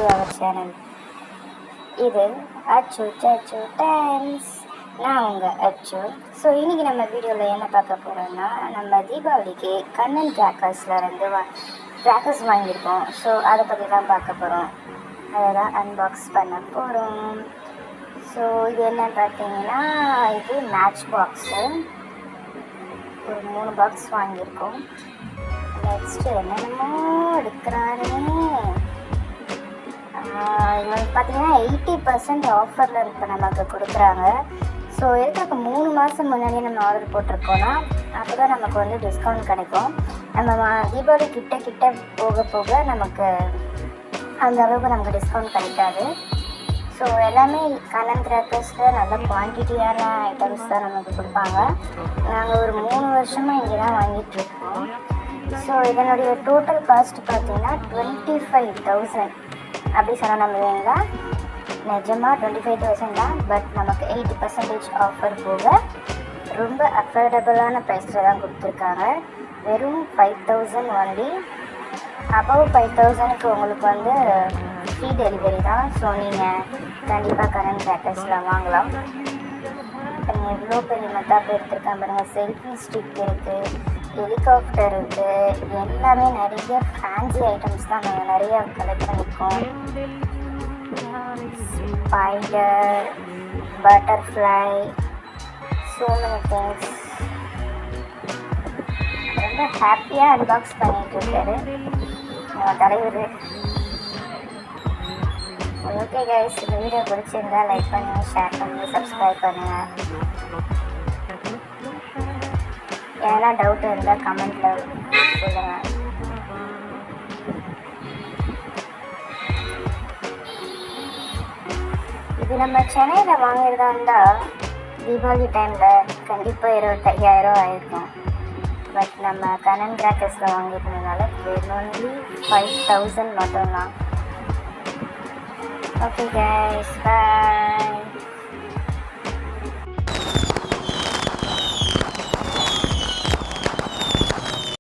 To our channel. இது அச்சு சச்சு times. நான் உங்கள் அச்சு. ஸோ இன்றைக்கி நம்ம வீடியோவில் என்ன பார்க்க போகிறோம்னா, நம்ம தீபாவளிக்கு கண்ணன் கிராக்கர்ஸ்லேருந்து கிராக்கர்ஸ் வாங்கியிருக்கோம். ஸோ அதை பற்றி தான் பார்க்க போகிறோம். அதை தான் அன்பாக்ஸ் பண்ண போகிறோம். ஸோ இது என்னன்னு பார்த்தீங்கன்னா, இது மேட்ச் பாக்ஸு. ஒரு 3 பாக்ஸ் வாங்கியிருக்கோம். நெக்ஸ்ட்டு என்னென்னமோ எடுக்கிறானே. இது வந்து பார்த்தீங்கன்னா 80% ஆஃபரில் இப்போ நமக்கு கொடுக்குறாங்க. ஸோ எதுக்காக 3 மாதம் முன்னாடியே நம்ம ஆர்டர் போட்டிருக்கோன்னா, அப்போ தான் நமக்கு வந்து டிஸ்கவுண்ட் கிடைக்கும். நம்ம தீபாவளி கிட்ட போக போக நமக்கு அந்த அளவுக்கு நமக்கு டிஸ்கவுண்ட் கிடைக்காது. ஸோ எல்லாமே கண்ணன் கிராக்கர்ஸில் நல்ல குவான்டிட்டியான ஐட்டம்ஸ் தான் நமக்கு கொடுப்பாங்க. நாங்கள் ஒரு 3 வருஷமாக இங்கே தான் வாங்கிட்டுருக்கோம். ஸோ இதனுடைய டோட்டல் காஸ்ட் பார்த்தீங்கன்னா 25,000 அப்படி சொன்னால் நம்புவீங்களா? நிஜமாக 25,000 தான். பட் நமக்கு 80% ஆஃபர் போக ரொம்ப அஃபோர்டபுளான ப்ரைஸில் தான் கொடுத்துருக்காங்க. வெறும் 5,000 ஒன்லி. அபவ் 5,000க்கு உங்களுக்கு வந்து ஃப்ரீ டெலிவரி தான். ஸோ நீங்கள் கண்டிப்பாக கண்ணன் கிராக்கர்ஸில் வாங்கலாம். இப்போ நீங்கள் எவ்வளோ பெரிய மெத்தாப்பு எடுத்துருக்கேன் பாருங்கள். செல்ஃபி ஸ்டிக் இருக்குது, ஹெலிகாப்டர் இருக்குது, எல்லாமே நிறைய ஃபேன்சி ஐட்டம்ஸ் தான் நாங்கள் நிறைய கலெக்ட் பண்ணியிருக்கோம். Spider, butterfly, so many things. ரொம்ப ஹாப்பியாக அன்பாக்ஸ் பண்ணிகிட்டு இருக்காரு நம்ம தலைவர். ஓகே கைஸ், இந்த வீடியோ பிடிச்சிருந்தா லைக் பண்ணுங்கள், ஷேர் பண்ணுங்கள், சப்ஸ்கிரைப் பண்ணுங்கள். எதனா டவுட் இருந்தால் கமெண்ட்டில் சொல்லுங்கள். இது நம்ம சென்னையில் வாங்குறதா இருந்தால் தீபாவளி டைமில் கண்டிப்பாக 25,000 ஆயிருக்கும். பட் நம்ம கண்ணன் கிராக்கர்ஸில் வாங்கியிருந்ததுனால ஒன்லி 5,000 மட்டும்தான். ஓகே கைஸ், பாய்.